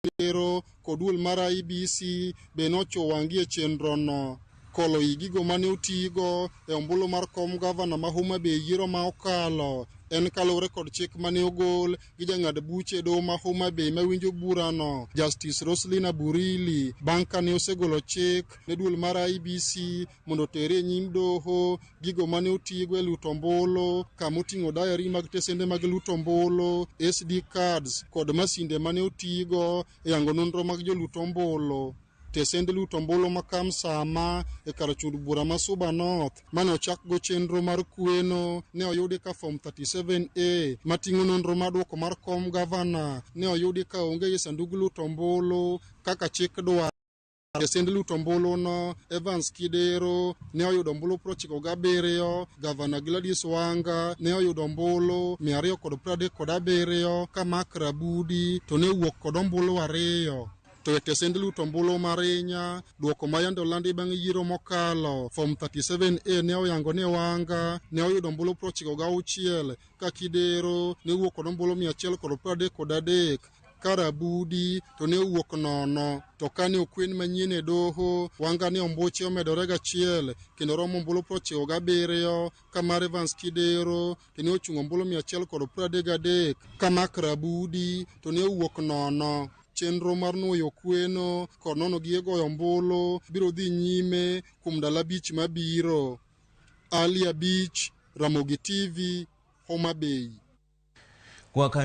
Kidero kod duol mar IEBC be nochwangie chenro no. Kolo gigo mane otigo e ombulu mar kom gavana ma Homa Bay yiero ma okalo en kaluwore kod chik mane ogol gi jang'ad buche doho ma Homa Bay mawinjo burano Justice Roslyn Burili bang' kane osegolo chik ne duol mar IEBC mondo tere e nyim doho gigo mane otigo e luto ombulu kama oting'o diary mag tesende mag luto ombulu, SD cards kod masinde mane otigo e yango nonro mag joluto ombulu. Tesend luto ombulu ma Kamsama e kar chud bura ma Suba North mane ochak go chenro mar kweno ne oyudi ka form 37A mating'o nonro mar duoko mar kom gavana ne oyudi ka onge e sandug luto ombulu kaka chik dwaro. Tesend luto ombulu no Evans Kidero ne oyudo ombulu 97, gavana Gladys Wanga ne oyudo ombulu 237 ka Mark Rabudi to ne wuok kod ombulu 2. To e tesend luto ombulu marinya duoko ma yande olandi bang' yiero mokalo form 37A ne oyango ni Wanga ne oyudo ombulu 96 ka Kidero ne wuok kod ombulu 133 ka Rabudi to ne wuok nono. To kane okwen manyien e doho Wanga ne ombuche omedore gachiel kendo romo ombulu 97 ka mar Evans Kidero to ne ochung' ombulu 133 ka Mark Rabudi to ne wuok nono. Chenro mar nuoyo kweno kod nono gi goyo ombulu biro dhi nyime kuom ndalo 5 mabiro. Ali Abich, Ramogi TV, Homa Bay.